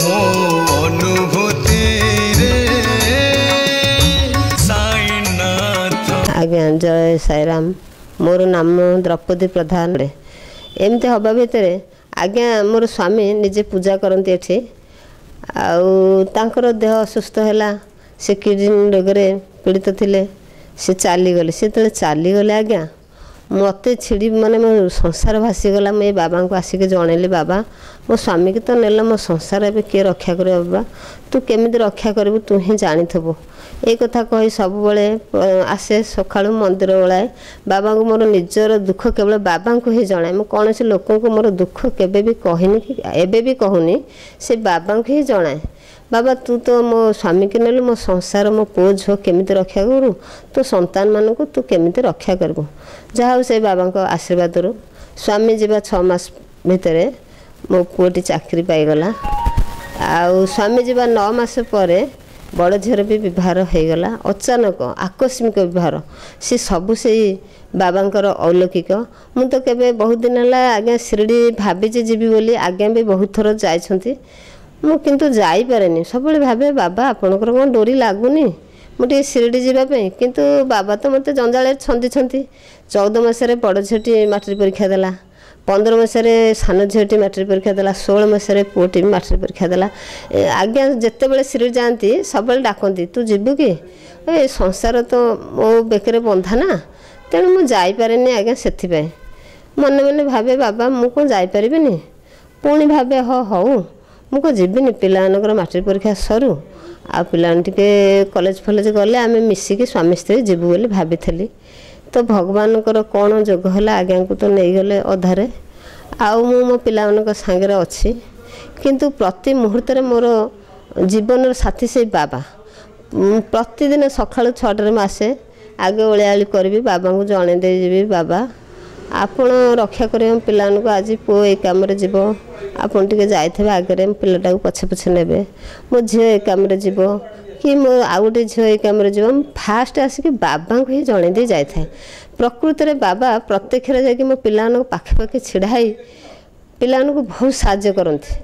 ମୋ ଅନୁଭୂତି रे साईनाथ। आज्ञा जय साईराम। मोर नाम द्रौपदी प्रधान। एमती हवा भितर आज्ञा मोर स्वामी निजे पूजा करती एठी आउर देह असुस्थ है से किडनी रोग पीड़ित थिले से चलीगले से चलीगले आज्ञा मत छिड़ी माने मो संसार भासीगला। मुझे बाबा को आसिक जनइली बाबा मो स्वामी की तो नेल मो संसार ए किए रक्षा कर बाबा तू केमी रक्षा करू तू ही जानी थबो ये कथा कही सब आसे सका मंदिर ओलाए बाबा को मोर निजर दुख केवल बाबा को ही जनाए। मुझे कौन से लोक को मोर दुख केबे भी कहनी कि एबे भी कहूनी से बाबा को ही जनाए। बाबा तू तो मो स्वामी के नेलु मो संसार मो पो झो केमी रक्षा करू तो संतान मानक तू केमी रक्षा करबू। जहाँ से बाबा को आशीर्वाद रू स्वामी जीवा 6 मास भितर मो पुओटी चाकरी पाईगला। आउ स्वामी जीवा 9 मास पर बड़ झीर भी विवाह होगला। अचानक आकस्मिक विवाह सी सबू से बाबांकर अलौकिक। मु तो केबे बहुत दिन है आज्ञा शिरडी भाभी जीवी बोली आज्ञा भी बहुत थर जाइछंती मु किंतु जाई पारेनी। सब भावे बाबा आपनकर कौन डोरी लगुनि मुझे शिरडी जावाई किंतु बाबा तो मत जंजाल छंदी 14 मसरे बड़ झीटी मैट्रिक परीक्षा देला 15 मसरे सान झीटी मैट्रिक परीक्षा देला 16 मसरे पुओटी मैट्रिक परीक्षा देला। आज्ञा जिते बड़े शिरडी जाती सब डाकती तू जीवु कि ए संसार तो मो बेकर बंधा ना तेणु मुझे आज्ञा से मन मन भावे बाबा मु कौन जापरि पुणी भावे हऊ मुझे जीविनी पिलानकर मैट्रिक परीक्षा सरू आ पिलान टिके कॉलेज फलेज गले आम मिसिकी स्वामी स्त्री जीवु बोली भाभी तो भगवान कौन जोग है आज्ञा को तो नहीं गले अधारे आउ मो पिला सांगे अच्छी किंतु प्रति मुहूर्त मोर जीवन साथी से बाबा प्रतिदिन सका 6टार आसे आगे ओलियाली करी बाबा को जन दे बाबा आपण रक्षा कर पिला आज पु ए कम जीव आपन टे जाइए आगे पिलाटा को पछे पछे ने मो झी ए कम जीव कि मो आउ गोटे झील ए कम जीव फास्ट आसिक बाबा को ही जन दे जाए। प्रकृत में बाबा प्रत्यक्ष जा मो पिला पाखे पाखे छिड़ाई पिला बहुत साहाय्य करती।